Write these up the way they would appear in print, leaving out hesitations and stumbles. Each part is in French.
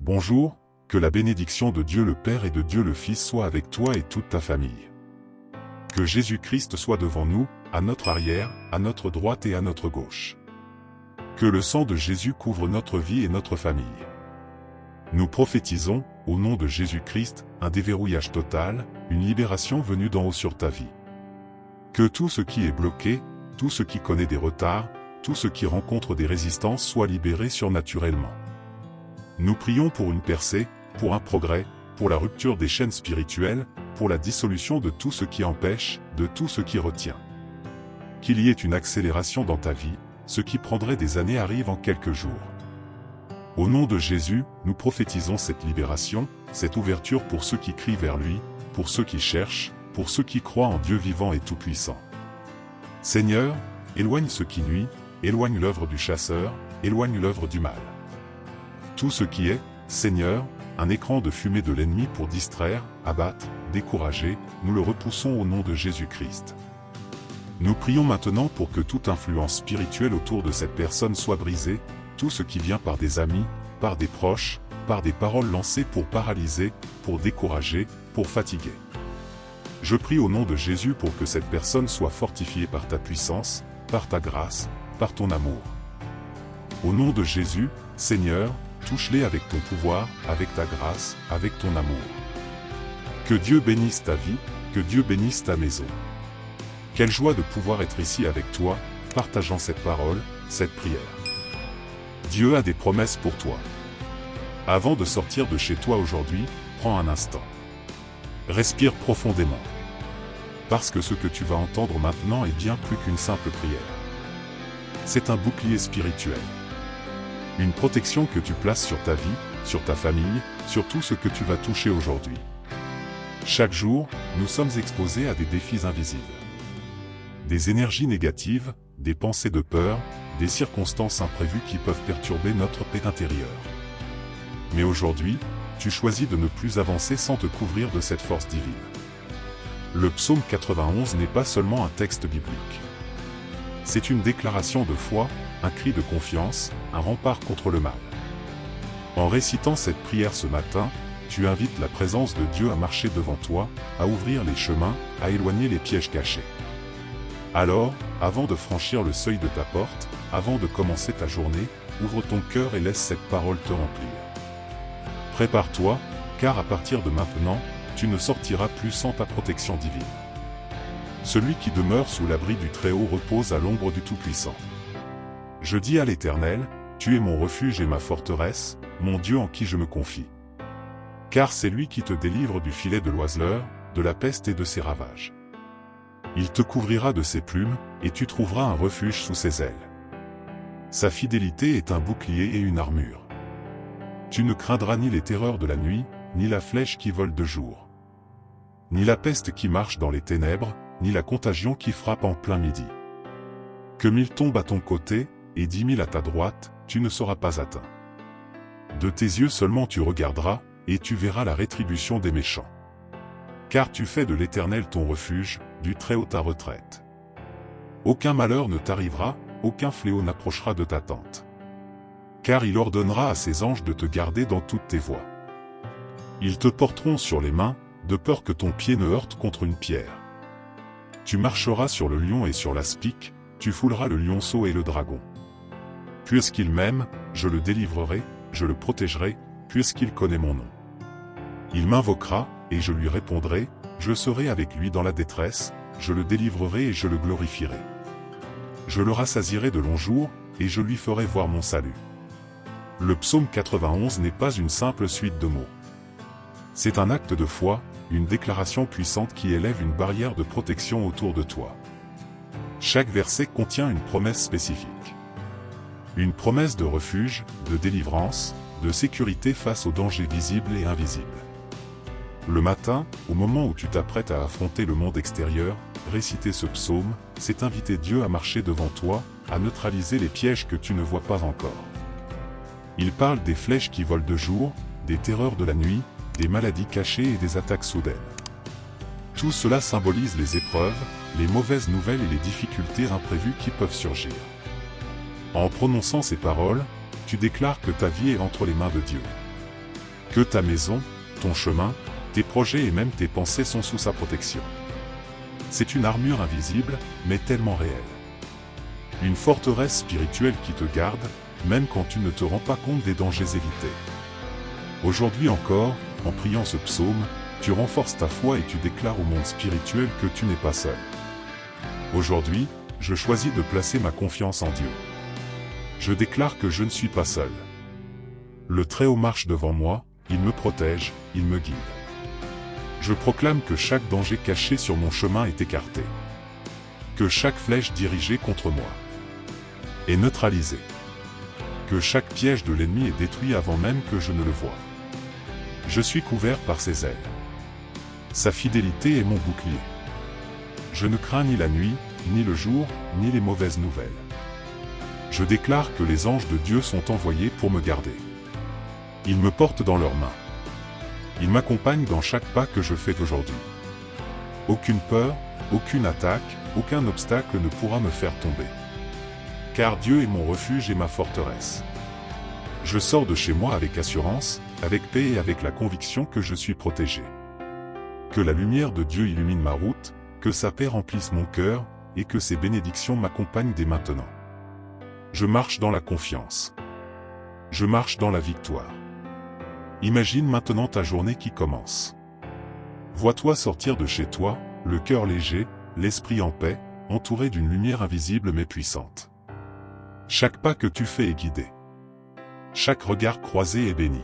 Bonjour, que la bénédiction de Dieu le Père et de Dieu le Fils soit avec toi et toute ta famille. Que Jésus-Christ soit devant nous, à notre arrière, à notre droite et à notre gauche. Que le sang de Jésus couvre notre vie et notre famille. Nous prophétisons, au nom de Jésus-Christ, un déverrouillage total, une libération venue d'en haut sur ta vie. Que tout ce qui est bloqué, tout ce qui connaît des retards, tout ce qui rencontre des résistances soit libéré surnaturellement. Nous prions pour une percée, pour un progrès, pour la rupture des chaînes spirituelles, pour la dissolution de tout ce qui empêche, de tout ce qui retient. Qu'il y ait une accélération dans ta vie, ce qui prendrait des années arrive en quelques jours. Au nom de Jésus, nous prophétisons cette libération, cette ouverture pour ceux qui crient vers lui, pour ceux qui cherchent, pour ceux qui croient en Dieu vivant et tout-puissant. Seigneur, éloigne ce qui nuit, éloigne l'œuvre du chasseur, éloigne l'œuvre du mal. Tout ce qui est, Seigneur, un écran de fumée de l'ennemi pour distraire, abattre, décourager, nous le repoussons au nom de Jésus-Christ. Nous prions maintenant pour que toute influence spirituelle autour de cette personne soit brisée, tout ce qui vient par des amis, par des proches, par des paroles lancées pour paralyser, pour décourager, pour fatiguer. Je prie au nom de Jésus pour que cette personne soit fortifiée par ta puissance, par ta grâce, par ton amour. Au nom de Jésus, Seigneur, touche-les avec ton pouvoir, avec ta grâce, avec ton amour. Que Dieu bénisse ta vie, que Dieu bénisse ta maison. Quelle joie de pouvoir être ici avec toi, partageant cette parole, cette prière. Dieu a des promesses pour toi. Avant de sortir de chez toi aujourd'hui, prends un instant. Respire profondément. Parce que ce que tu vas entendre maintenant est bien plus qu'une simple prière. C'est un bouclier spirituel. Une protection que tu places sur ta vie, sur ta famille, sur tout ce que tu vas toucher aujourd'hui. Chaque jour, nous sommes exposés à des défis invisibles. Des énergies négatives, des pensées de peur, des circonstances imprévues qui peuvent perturber notre paix intérieure. Mais aujourd'hui, tu choisis de ne plus avancer sans te couvrir de cette force divine. Le psaume 91 n'est pas seulement un texte biblique. C'est une déclaration de foi, un cri de confiance, un rempart contre le mal. En récitant cette prière ce matin, tu invites la présence de Dieu à marcher devant toi, à ouvrir les chemins, à éloigner les pièges cachés. Alors, avant de franchir le seuil de ta porte, avant de commencer ta journée, ouvre ton cœur et laisse cette parole te remplir. Prépare-toi, car à partir de maintenant, tu ne sortiras plus sans ta protection divine. Celui qui demeure sous l'abri du Très-Haut repose à l'ombre du Tout-Puissant. Je dis à l'Éternel, tu es mon refuge et ma forteresse, mon Dieu en qui je me confie. Car c'est lui qui te délivre du filet de l'oiseleur, de la peste et de ses ravages. Il te couvrira de ses plumes, et tu trouveras un refuge sous ses ailes. Sa fidélité est un bouclier et une armure. Tu ne craindras ni les terreurs de la nuit, ni la flèche qui vole de jour. Ni la peste qui marche dans les ténèbres, ni la contagion qui frappe en plein midi. Que 1000 tombent à ton côté, et 10 000 à ta droite, tu ne seras pas atteint. De tes yeux seulement tu regarderas, et tu verras la rétribution des méchants. Car tu fais de l'Éternel ton refuge, du Très-Haut ta retraite. Aucun malheur ne t'arrivera, aucun fléau n'approchera de ta tente. Car il ordonnera à ses anges de te garder dans toutes tes voies. Ils te porteront sur les mains, de peur que ton pied ne heurte contre une pierre. Tu marcheras sur le lion et sur l'aspic, tu fouleras le lionceau et le dragon. Puisqu'il m'aime, je le délivrerai, je le protégerai, puisqu'il connaît mon nom. Il m'invoquera, et je lui répondrai, je serai avec lui dans la détresse, je le délivrerai et je le glorifierai. Je le rassasierai de longs jours, et je lui ferai voir mon salut. Le psaume 91 n'est pas une simple suite de mots. C'est un acte de foi, une déclaration puissante qui élève une barrière de protection autour de toi. Chaque verset contient une promesse spécifique. Une promesse de refuge, de délivrance, de sécurité face aux dangers visibles et invisibles. Le matin, au moment où tu t'apprêtes à affronter le monde extérieur, réciter ce psaume, c'est inviter Dieu à marcher devant toi, à neutraliser les pièges que tu ne vois pas encore. Il parle des flèches qui volent de jour, des terreurs de la nuit, des maladies cachées et des attaques soudaines. Tout cela symbolise les épreuves, les mauvaises nouvelles et les difficultés imprévues qui peuvent surgir. En prononçant ces paroles, tu déclares que ta vie est entre les mains de Dieu. Que ta maison, ton chemin, tes projets et même tes pensées sont sous sa protection. C'est une armure invisible, mais tellement réelle. Une forteresse spirituelle qui te garde, même quand tu ne te rends pas compte des dangers évités. Aujourd'hui encore, en priant ce psaume, tu renforces ta foi et tu déclares au monde spirituel que tu n'es pas seul. Aujourd'hui, je choisis de placer ma confiance en Dieu. Je déclare que je ne suis pas seul. Le Très-Haut marche devant moi, il me protège, il me guide. Je proclame que chaque danger caché sur mon chemin est écarté. Que chaque flèche dirigée contre moi est neutralisée. Que chaque piège de l'ennemi est détruit avant même que je ne le voie. Je suis couvert par ses ailes. Sa fidélité est mon bouclier. Je ne crains ni la nuit, ni le jour, ni les mauvaises nouvelles. Je déclare que les anges de Dieu sont envoyés pour me garder. Ils me portent dans leurs mains. Ils m'accompagnent dans chaque pas que je fais aujourd'hui. Aucune peur, aucune attaque, aucun obstacle ne pourra me faire tomber. Car Dieu est mon refuge et ma forteresse. Je sors de chez moi avec assurance, avec paix et avec la conviction que je suis protégé. Que la lumière de Dieu illumine ma route, que sa paix remplisse mon cœur, et que ses bénédictions m'accompagnent dès maintenant. Je marche dans la confiance. Je marche dans la victoire. Imagine maintenant ta journée qui commence. Vois-toi sortir de chez toi, le cœur léger, l'esprit en paix, entouré d'une lumière invisible mais puissante. Chaque pas que tu fais est guidé. Chaque regard croisé est béni.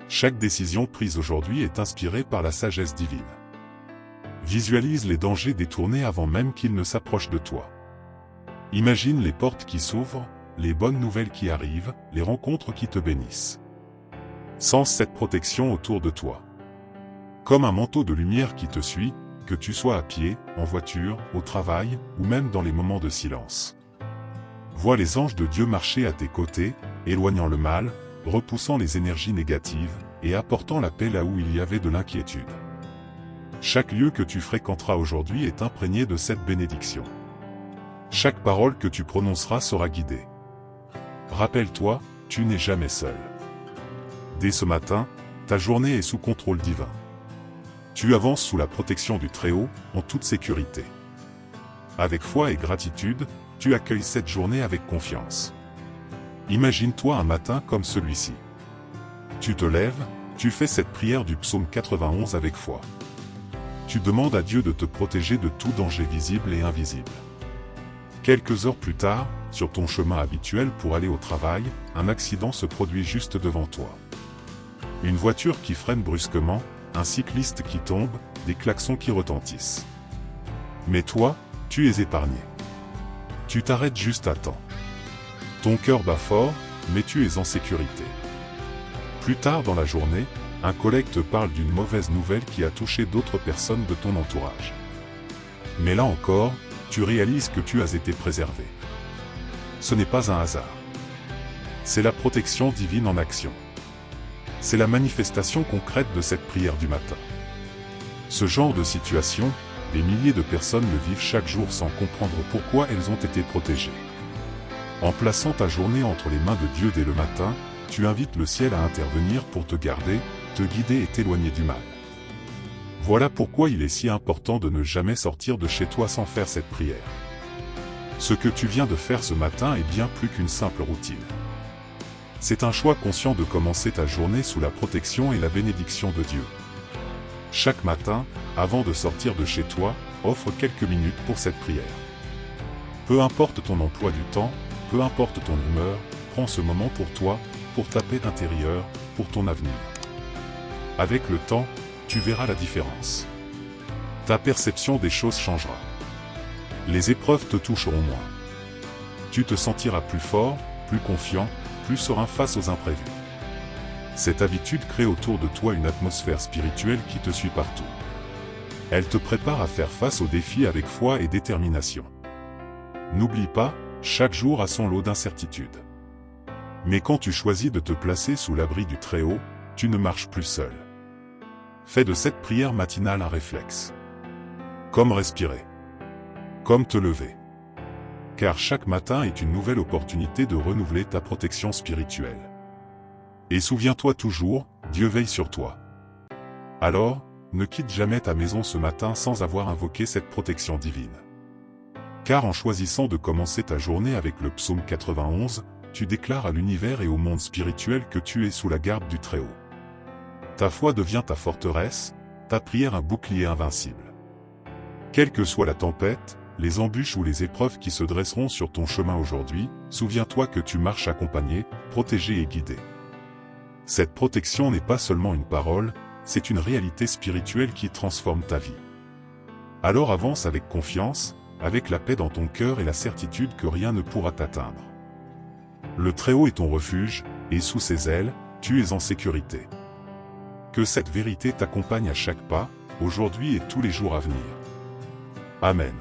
Chaque décision prise aujourd'hui est inspirée par la sagesse divine. Visualise les dangers détournés avant même qu'ils ne s'approchent de toi. Imagine les portes qui s'ouvrent, les bonnes nouvelles qui arrivent, les rencontres qui te bénissent. Sens cette protection autour de toi. Comme un manteau de lumière qui te suit, que tu sois à pied, en voiture, au travail, ou même dans les moments de silence. Vois les anges de Dieu marcher à tes côtés, éloignant le mal, repoussant les énergies négatives, et apportant la paix là où il y avait de l'inquiétude. Chaque lieu que tu fréquenteras aujourd'hui est imprégné de cette bénédiction. Chaque parole que tu prononceras sera guidée. Rappelle-toi, tu n'es jamais seul. Dès ce matin, ta journée est sous contrôle divin. Tu avances sous la protection du Très-Haut, en toute sécurité. Avec foi et gratitude, tu accueilles cette journée avec confiance. Imagine-toi un matin comme celui-ci. Tu te lèves, tu fais cette prière du psaume 91 avec foi. Tu demandes à Dieu de te protéger de tout danger visible et invisible. Quelques heures plus tard, sur ton chemin habituel pour aller au travail, un accident se produit juste devant toi. Une voiture qui freine brusquement, un cycliste qui tombe, des klaxons qui retentissent. Mais toi, tu es épargné. Tu t'arrêtes juste à temps. Ton cœur bat fort, mais tu es en sécurité. Plus tard dans la journée, un collègue te parle d'une mauvaise nouvelle qui a touché d'autres personnes de ton entourage. Mais là encore, tu réalises que tu as été préservé. Ce n'est pas un hasard. C'est la protection divine en action. C'est la manifestation concrète de cette prière du matin. Ce genre de situation, des milliers de personnes le vivent chaque jour sans comprendre pourquoi elles ont été protégées. En plaçant ta journée entre les mains de Dieu dès le matin, tu invites le ciel à intervenir pour te garder, te guider et t'éloigner du mal. Voilà pourquoi il est si important de ne jamais sortir de chez toi sans faire cette prière. Ce que tu viens de faire ce matin est bien plus qu'une simple routine. C'est un choix conscient de commencer ta journée sous la protection et la bénédiction de Dieu. Chaque matin, avant de sortir de chez toi, offre quelques minutes pour cette prière. Peu importe ton emploi du temps, peu importe ton humeur, prends ce moment pour toi, pour ta paix intérieure, pour ton avenir. Avec le temps, tu verras la différence. Ta perception des choses changera. Les épreuves te toucheront moins. Tu te sentiras plus fort, plus confiant, plus serein face aux imprévus. Cette habitude crée autour de toi une atmosphère spirituelle qui te suit partout. Elle te prépare à faire face aux défis avec foi et détermination. N'oublie pas, chaque jour a son lot d'incertitudes. Mais quand tu choisis de te placer sous l'abri du Très-Haut, tu ne marches plus seul. Fais de cette prière matinale un réflexe. Comme respirer. Comme te lever. Car chaque matin est une nouvelle opportunité de renouveler ta protection spirituelle. Et souviens-toi toujours, Dieu veille sur toi. Alors, ne quitte jamais ta maison ce matin sans avoir invoqué cette protection divine. Car en choisissant de commencer ta journée avec le psaume 91, tu déclares à l'univers et au monde spirituel que tu es sous la garde du Très-Haut. Ta foi devient ta forteresse, ta prière un bouclier invincible. Quelle que soit la tempête, les embûches ou les épreuves qui se dresseront sur ton chemin aujourd'hui, souviens-toi que tu marches accompagné, protégé et guidé. Cette protection n'est pas seulement une parole, c'est une réalité spirituelle qui transforme ta vie. Alors avance avec confiance, avec la paix dans ton cœur et la certitude que rien ne pourra t'atteindre. Le Très-Haut est ton refuge, et sous ses ailes, tu es en sécurité. Que cette vérité t'accompagne à chaque pas, aujourd'hui et tous les jours à venir. Amen.